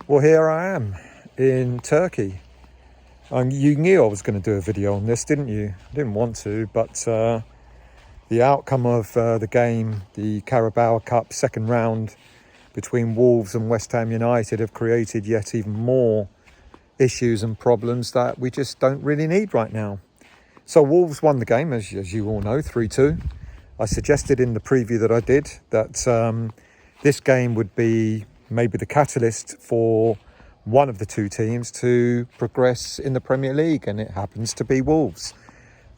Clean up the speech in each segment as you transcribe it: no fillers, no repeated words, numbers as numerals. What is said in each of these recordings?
Well, here I am in Turkey. You knew I was going to do a video on this, didn't you? I didn't want to, but the outcome of the game, the Carabao Cup second round between Wolves and West Ham United, have created yet even more issues and problems that we just don't really need right now. So Wolves won the game, as you all know, 3-2. I suggested in the preview that I did that this game would be maybe the catalyst for one of the two teams to progress in the Premier League, and it happens to be Wolves.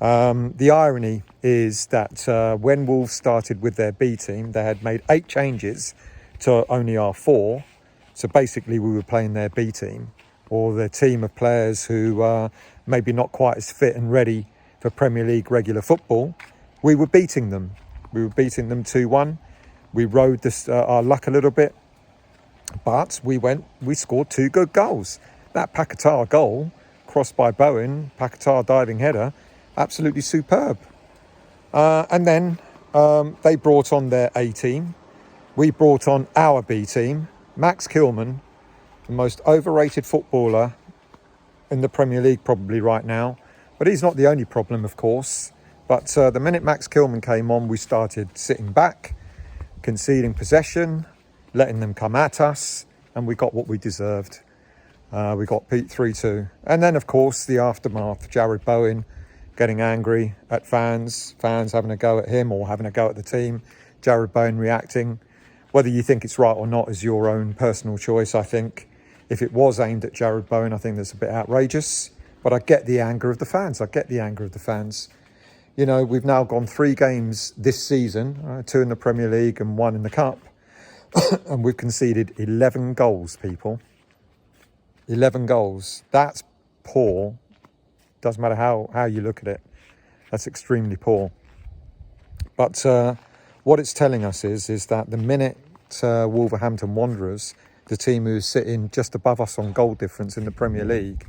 The irony is that when Wolves started with their B team, they had made 8 changes to only our 4. So basically we were playing their B team, or their team of players who are maybe not quite as fit and ready for Premier League regular football. We were beating them. We were beating them 2-1. We rode our luck a little bit, but we scored 2 good goals. That Paquetá goal, crossed by Bowen, Paquetá diving header, absolutely superb. And then they brought on their A team. We brought on our B team. Max Kilman, the most overrated footballer in the Premier League probably right now. But he's not the only problem, of course. But the minute Max Kilman came on, we started sitting back, conceding possession, letting them come at us, and we got what we deserved. We got beat 3-2. And then, of course, the aftermath, Jarrod Bowen getting angry at fans having a go at him or having a go at the team, Jarrod Bowen reacting. Whether you think it's right or not is your own personal choice. I think if it was aimed at Jarrod Bowen, I think that's a bit outrageous. But I get the anger of the fans. You know, we've now gone 3 games this season, 2 in the Premier League and 1 in the Cup. And we've conceded 11 goals, people. 11 goals. That's poor. Doesn't matter how you look at it. That's extremely poor. But what it's telling us is that the minute Wolverhampton Wanderers, the team who's sitting just above us on goal difference in the Premier League,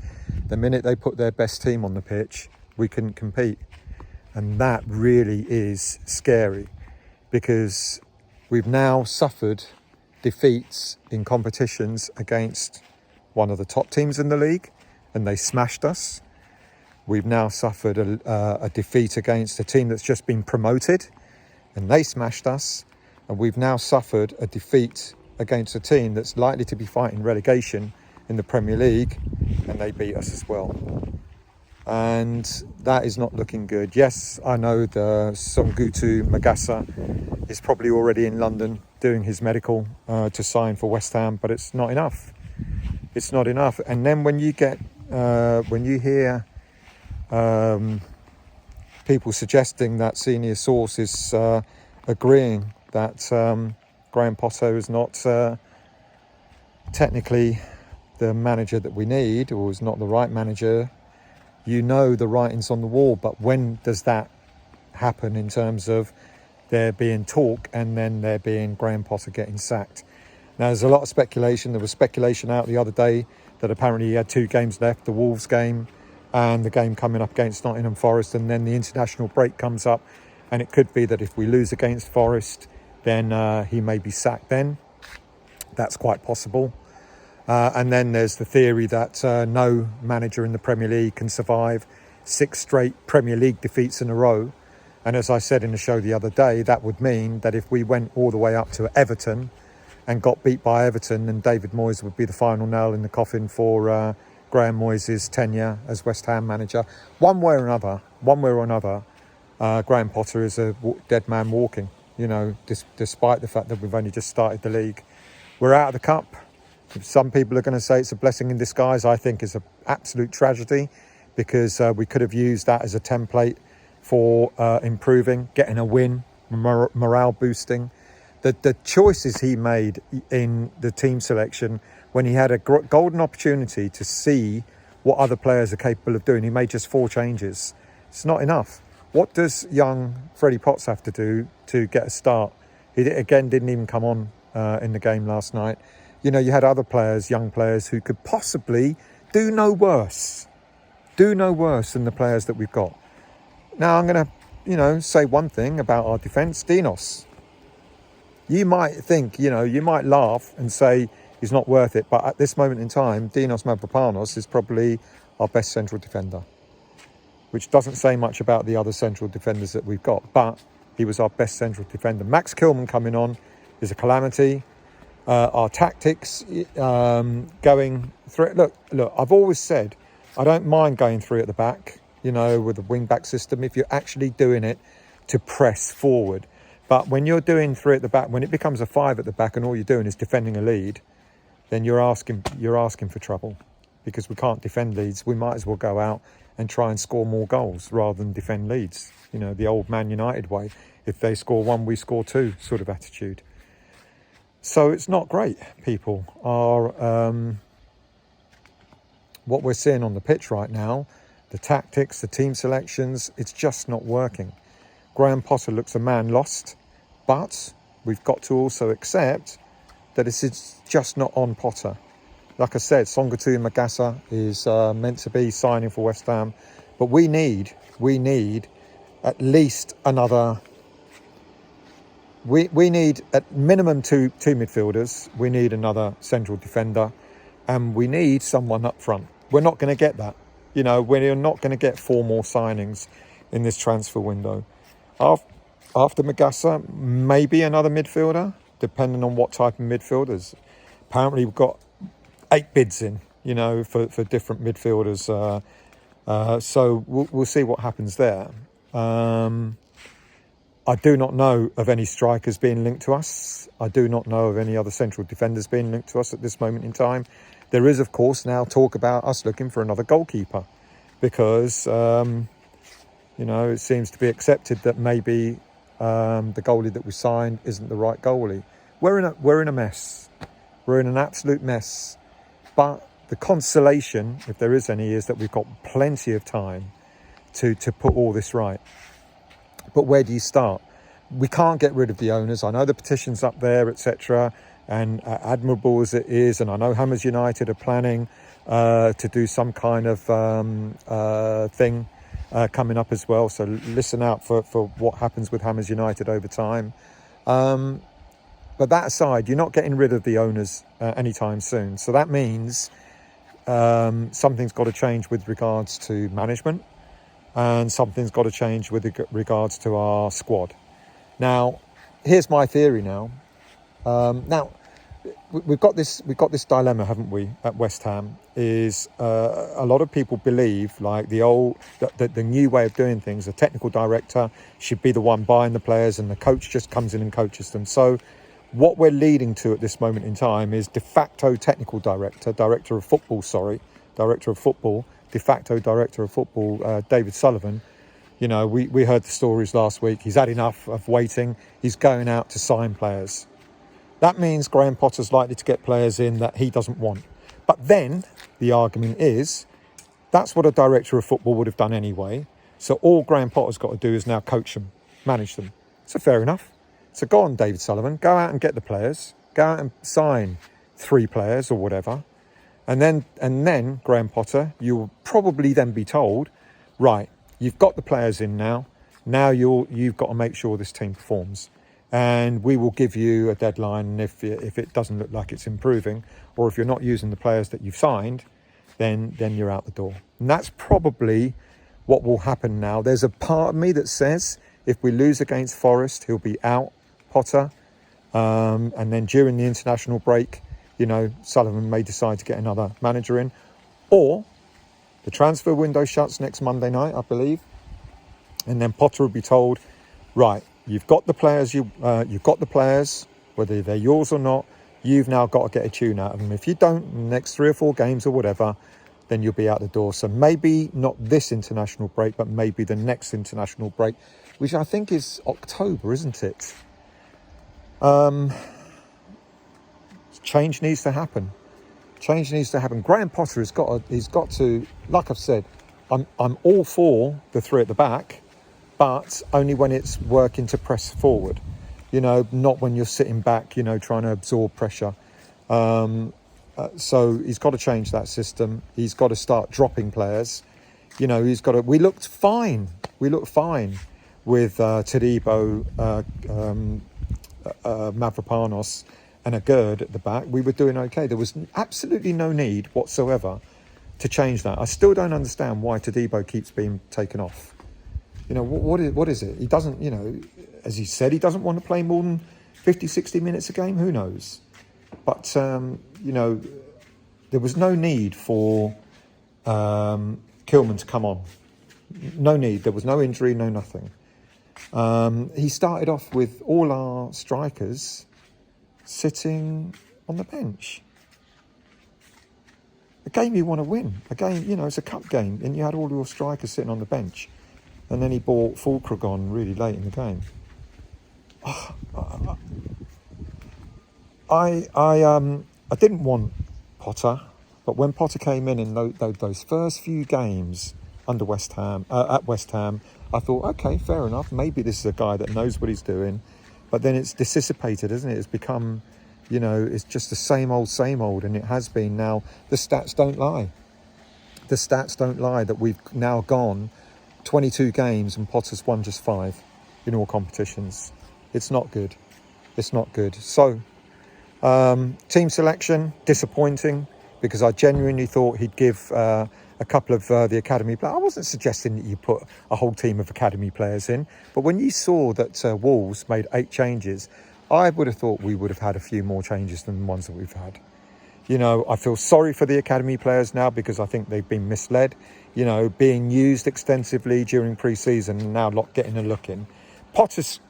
the minute they put their best team on the pitch, we couldn't compete. And that really is scary, because we've now suffered defeats in competitions against one of the top teams in the league, and they smashed us. We've now suffered a defeat against a team that's just been promoted, and they smashed us. And we've now suffered a defeat against a team that's likely to be fighting relegation in the Premier League, and they beat us as well. And that is not looking good. Yes, I know the Songutu Magasa is probably already in London doing his medical to sign for West Ham, but it's not enough. It's not enough. And then when you hear people suggesting that senior source is agreeing that Graham Potter is not technically the manager that we need, or is not the right manager, you know the writing's on the wall. But when does that happen in terms of there being talk and then there being Graham Potter getting sacked? Now, there's a lot of speculation. There was speculation out the other day that apparently he had 2 games left, the Wolves game and the game coming up against Nottingham Forest, and then the international break comes up, and it could be that if we lose against Forest, then he may be sacked then. That's quite possible. And then there's the theory that no manager in the Premier League can survive 6 straight Premier League defeats in a row. And as I said in the show the other day, that would mean that if we went all the way up to Everton and got beat by Everton, then David Moyes would be the final nail in the coffin for Graham Moyes' tenure as West Ham manager. One way or another, Graham Potter is a dead man walking, you know, despite the fact that we've only just started the league. We're out of the Cup. Some people are going to say it's a blessing in disguise. I think it's an absolute tragedy, because we could have used that as a template for improving, getting a win, morale boosting. The choices he made in the team selection when he had a golden opportunity to see what other players are capable of doing, he made just 4 changes. It's not enough. What does young Freddie Potts have to do to get a start? He again didn't even come on in the game last night. You know, you had other players, young players, who could possibly do no worse than the players that we've got. Now, I'm going to, say one thing about our defence. Dinos. You might think, you might laugh and say He's not worth it. But at this moment in time, Dinos Mavropanos is probably our best central defender, which doesn't say much about the other central defenders that we've got, but he was our best central defender. Max Kilman coming on is a calamity. Our tactics going through. Look, I've always said I don't mind going through at the back, with the wing-back system, if you're actually doing it to press forward. But when you're doing 3 at the back, when it becomes a 5 at the back and all you're doing is defending a lead, then you're asking for trouble, because we can't defend leads. We might as well go out and try and score more goals rather than defend leads. The old Man United way. If they score 1, we score 2 sort of attitude. So it's not great, people. What we're seeing on the pitch right now, the tactics, the team selections, it's just not working. Graham Potter looks a man lost, but we've got to also accept that it's just not on Potter. Like I said, Songatu Magasa is meant to be signing for West Ham, but we need at least another. We need at minimum two midfielders. We need another central defender, and we need someone up front. We're not going to get that. We're not going to get 4 more signings in this transfer window. After Magasa, maybe another midfielder, depending on what type of midfielders. Apparently, we've got 8 bids in, for different midfielders. So we'll see what happens there. I do not know of any strikers being linked to us. I do not know of any other central defenders being linked to us at this moment in time. There is, of course, now talk about us looking for another goalkeeper, because, it seems to be accepted that maybe the goalie that we signed isn't the right goalie. We're in a mess. We're in an absolute mess. But the consolation, if there is any, is that we've got plenty of time to put all this right. But where do you start? We can't get rid of the owners. I know the petition's up there, etc. And admirable as it is, and I know Hammers United are planning to do some kind of thing coming up as well. So listen out for what happens with Hammers United over time. But that aside, you're not getting rid of the owners anytime soon. So that means something's got to change with regards to management, and something's got to change with regards to our squad. Now, here's my theory now. Now, we've got this dilemma, haven't we, at West Ham, is a lot of people believe, like the new way of doing things, the technical director should be the one buying the players and the coach just comes in and coaches them. So what we're leading to at this moment in time is de facto technical director, director of football, de facto director of football, David Sullivan. We heard the stories last week. He's had enough of waiting. He's going out to sign players. That means Graham Potter's likely to get players in that he doesn't want. But then the argument is that's what a director of football would have done anyway. So all Graham Potter's got to do is now coach them, manage them. So fair enough. So go on, David Sullivan, go out and get the players, go out and sign 3 players or whatever. And then Graham Potter, you'll probably then be told, right, you've got the players in now. Now you've got to make sure this team performs. And we will give you a deadline. And if it doesn't look like it's improving, or if you're not using the players that you've signed, then you're out the door. And that's probably what will happen now. There's a part of me that says if we lose against Forest, he'll be out, Potter. And then during the international break, Sullivan may decide to get another manager in. Or the transfer window shuts next Monday night, I believe. And then Potter will be told, right, you've got the players, whether they're yours or not, you've now got to get a tune out of them. If you don't, in the next 3 or 4 games or whatever, then you'll be out the door. So maybe not this international break, but maybe the next international break, which I think is October, isn't it? Change needs to happen. Graham Potter he's got to, like I've said, I'm all for the 3 at the back, but only when it's working to press forward, not when you're sitting back, trying to absorb pressure. So he's got to change that system. He's got to start dropping players. We looked fine. with Todibo, Mavropanos and a Gerd at the back, we were doing okay. There was absolutely no need whatsoever to change that. I still don't understand why Todibo keeps being taken off. You know, what is it? He doesn't, you know, as he said, he doesn't want to play more than 50, 60 minutes a game. Who knows? But, you know, there was no need for Kilman to come on. No need. There was no injury, no nothing. He started off with all our strikers sitting on the bench. A game you want to win. A game, you know, it's a cup game, and you had all your strikers sitting on the bench. And then he brought Fulkrug on really late in the game. I didn't want Potter, but when Potter came in those first few games under West Ham, at West Ham, I thought, okay, fair enough. Maybe this is a guy that knows what he's doing. But then it's dissipated, isn't it? It's become, you know, it's just the same old, and it has been now. The stats don't lie. The stats don't lie that we've now gone 22 games and Potter's won just 5 in all competitions. It's not good. It's not good. So, team selection, disappointing, because I genuinely thought he'd give a couple of the academy players. I wasn't suggesting that you put a whole team of academy players in, but when you saw that Wolves made 8 changes, I would have thought we would have had a few more changes than the ones that we've had. You know, I feel sorry for the academy players now because I think they've been misled, you know, being used extensively during pre-season and now not getting a look in. Potter's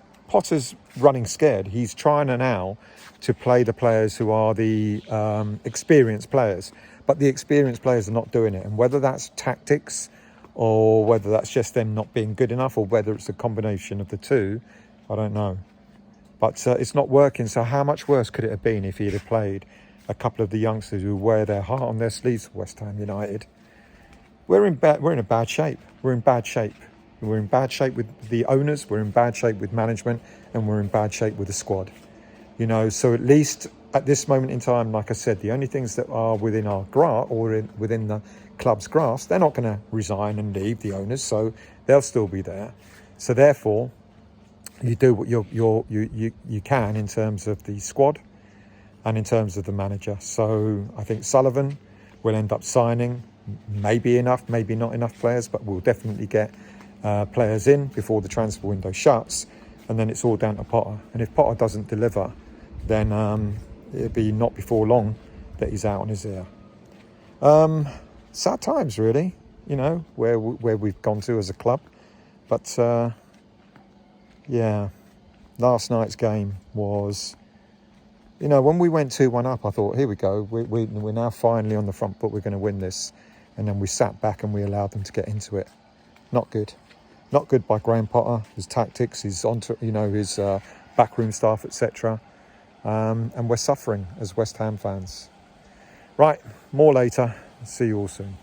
running scared. He's trying now to play the players who are the experienced players, but the experienced players are not doing it. And whether that's tactics or whether that's just them not being good enough or whether it's a combination of the two, I don't know. But it's not working. So how much worse could it have been if he had played a couple of the youngsters who wear their heart on their sleeves for West Ham United? We're in a bad shape. We're in bad shape. We're in bad shape with the owners. We're in bad shape with management, and we're in bad shape with the squad. You know, so at least at this moment in time, like I said, the only things that are within our grasp or within the club's grasp, they're not going to resign and leave, the owners, so they'll still be there. So therefore, you do what you can in terms of the squad and in terms of the manager. So I think Sullivan will end up signing maybe enough, maybe not enough players, but we'll definitely get players in before the transfer window shuts, and then it's all down to Potter. And if Potter doesn't deliver, then it'll be not before long that he's out on his ear. Sad times, really, you know, where we've gone to as a club. But yeah, last night's game was, you know, when we went 2-1 up, I thought, here we go, we're now finally on the front foot, we're going to win this. And then we sat back and we allowed them to get into it. Not good. Not good by Graham Potter, his tactics, his his backroom staff, etc. And we're suffering as West Ham fans. Right, more later. See you all soon.